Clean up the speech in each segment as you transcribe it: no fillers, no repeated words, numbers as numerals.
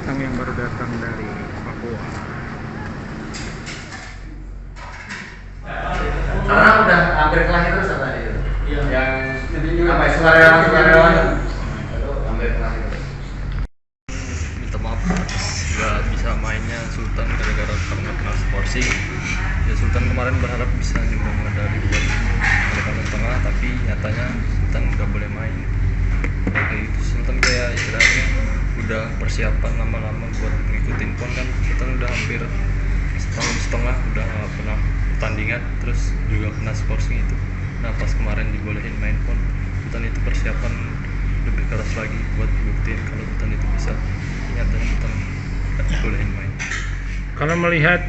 Sultan yang baru datang dari Papua. Karena udah hampir kelas itu tadi itu. Iya. Yang apa ya, sukarelawan itu hampir kelas itu. Minta maaf nggak bisa mainnya Sultan gara-gara karena kena skorsing. Ya Sultan kemarin berharap bisa nyumbang medali buat Kalimantan Tengah, tapi nyatanya Sultan nggak boleh main. Kayak gitu Sultan kayak istilahnya udah persiapan lama-lama buat ngikutin PON kan. Sultan udah hampir setahun setengah udah nggak pernah pertandingan, terus juga kena skorsing itu. Nah pas kemarin dibolehin main PON, Sultan itu persiapan lebih keras lagi buat buktiin kalau Sultan itu bisa. Nyatanya Sultan nggak dibolehin main. Kalau melihat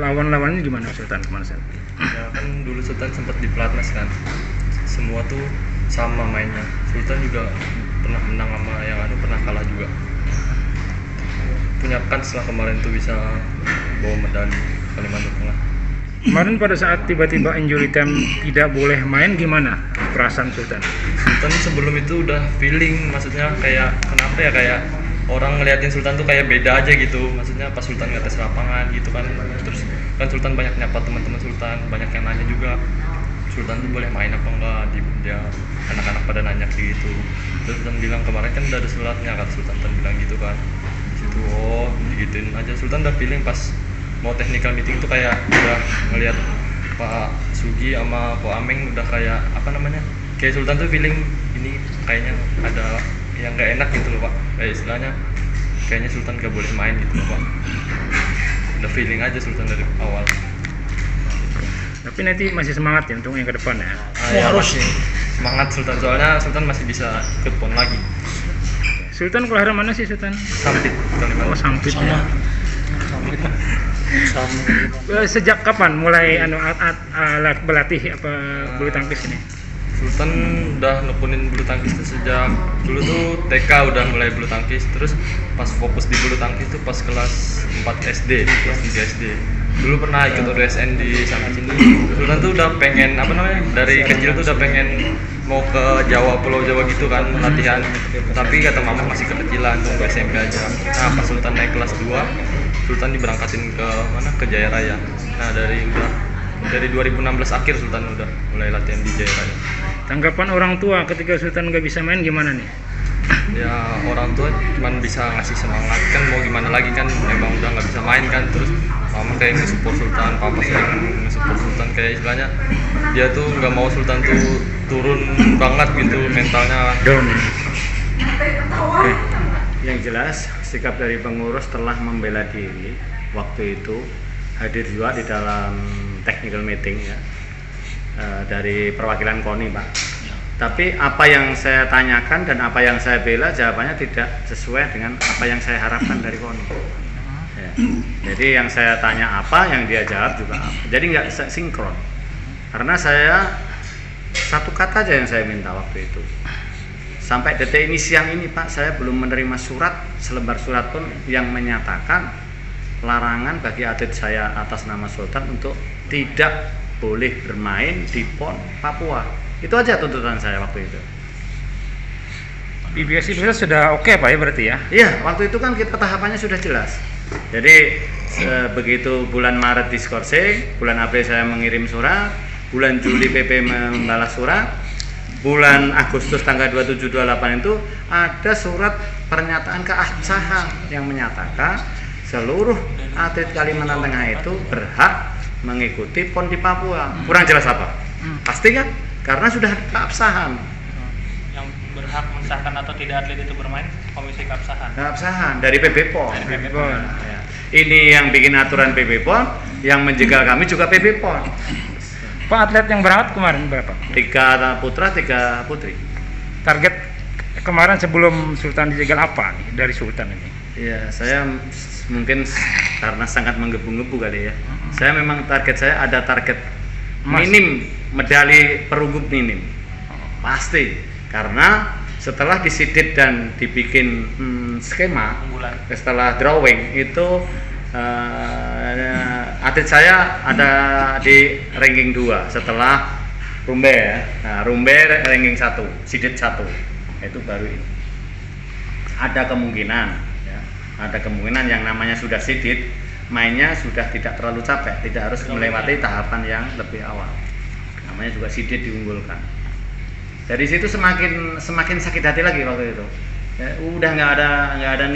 lawan-lawannya gimana Sultan kemarin? Ya kan dulu Sultan sempat di pelatnas kan, semua tuh sama mainnya. Sultan juga pernah menang sama yang pernah kalah juga. Punya kan setelah kemarin tuh bisa bawa medali Kalimantan Tengah. Kemarin pada saat tiba-tiba injury time tidak boleh main, gimana perasaan Sultan? Sultan sebelum itu udah feeling, maksudnya kayak kenapa ya, kayak orang ngeliatin Sultan tuh kayak beda aja gitu. Maksudnya pas Sultan ngetes lapangan gitu kan, terus kan Sultan banyak nyapa teman-teman Sultan, banyak yang nanya juga Sultan tuh boleh main apa enggak, dia anak-anak pada nanya gitu. Terus Sultan bilang kemarin kan udah ada suratnya, kata Sultan bilang gitu kan. Di situ oh digituin aja. Sultan udah feeling pas mau technical meeting tuh kayak udah ngeliat Pak Sugi sama Pak Ameng udah kayak apa namanya, kayak Sultan tuh feeling ini kayaknya ada yang nggak enak gitu loh Pak, kayak istilahnya kayaknya Sultan gak boleh main gitu loh Pak. Udah feeling aja Sultan dari awal. Tapi nanti masih semangat ya untuk yang ke depan ya. Ya, harus sih semangat Sultan, soalnya Sultan masih bisa ikut PON lagi. Sultan kelahiran mana sih Sultan? Sampit Kalimantan. Oh Sampit Sama. ya. Sejak kapan mulai alat berlatih apa bulu tangkis ini? Sultan udah nekunin bulu tangkis tuh sejak dulu tuh TK udah mulai bulu tangkis, terus pas fokus di bulu tangkis tuh pas kelas 4 SD, kelas 3 SD. Dulu pernah ikut ODSN di samping sini. Sultan tuh udah pengen apa namanya, dari kecil tuh udah pengen mau ke Jawa, Pulau Jawa gitu kan latihan. Tapi kata mama masih kekecilan, tunggu SMP aja. Nah pas Sultan naik kelas 2, Sultan diberangkatin ke mana, ke Jaya Raya. Nah dari 2016 akhir Sultan udah mulai latihan di Jaya Raya. Tanggapan orang tua ketika Sultan nggak bisa main gimana nih? Ya orang tua cuman bisa ngasih semangat kan, mau gimana lagi kan, memang udah nggak bisa main kan. Terus mama kayak nge-support Sultan, papa sering nge-support Sultan, kayak istilahnya dia tuh nggak mau Sultan tuh turun banget gitu mentalnya. Down. Oke. Yang jelas sikap dari pengurus telah membela diri waktu itu, hadir juga di dalam technical meeting ya, dari perwakilan KONI Pak. Tapi apa yang saya tanyakan dan apa yang saya bela jawabannya tidak sesuai dengan apa yang saya harapkan dari KONI ya. Jadi yang saya tanya apa, yang dia jawab juga apa. Jadi nggak sinkron. Karena saya satu kata aja yang saya minta waktu itu. Sampai detik ini, siang ini Pak, saya belum menerima surat, selembar surat pun yang menyatakan larangan bagi atlet saya atas nama Sultan untuk tidak boleh bermain di PON Papua. Itu aja tuntutan saya waktu itu. PBSI sudah oke Pak ya berarti ya? Iya, waktu itu kan kita tahapannya sudah jelas. Jadi begitu bulan Maret diskorsing, bulan April saya mengirim surat, bulan Juli PP membalas surat, bulan Agustus tanggal 27-28 itu ada surat pernyataan keabsahan yang menyatakan seluruh atlet Kalimantan Tengah itu berhak mengikuti PON di Papua. Kurang jelas apa? Pasti kan? Karena sudah ada keabsahan. Yang berhak mensahkan atau tidak atlet itu bermain komisi keabsahan. Keabsahan dari PB PON. Dari PB PON. Ya. Ini yang bikin aturan PB PON, yang menjegal kami juga PB PON. Pak atlet yang berangkat kemarin berapa? 3 putra, 3 putri. Target kemarin sebelum Sultan dijegal apa nih dari Sultan ini? Ya, saya mungkin karena sangat menggebu-gebu kali ya. Saya memang target saya ada target Emas. minim, medali perunggu minim. Pasti. Karena setelah disidit dan dibikin skema, Unggulan. setelah drawing itu atlet saya ada di ranking 2 setelah Rumbe ya. Nah, Rumbe ranking 1, sidit 1. Itu baru ini. Ada kemungkinan ya. ada kemungkinan yang namanya sudah sidit, mainnya sudah tidak terlalu capek, tidak harus melewati tahapan yang lebih awal. Namanya juga sidit diunggulkan. Dari situ semakin sakit hati lagi waktu itu. Ya, udah nggak ada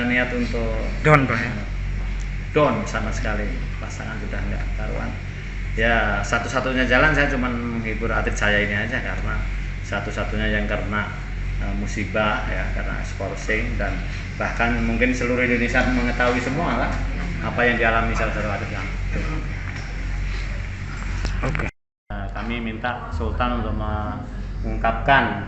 niat untuk Down Pak ya? down sama sekali, pasangan sudah nggak karuan. Ya satu-satunya jalan saya cuma menghibur atlet saya ini aja, karena satu-satunya yang kena musibah ya, karena skorsing, dan bahkan mungkin seluruh Indonesia mengetahui semua lah apa yang dialami salah satu atlet kami. Oke. Kami minta Sultan untuk mengungkapkan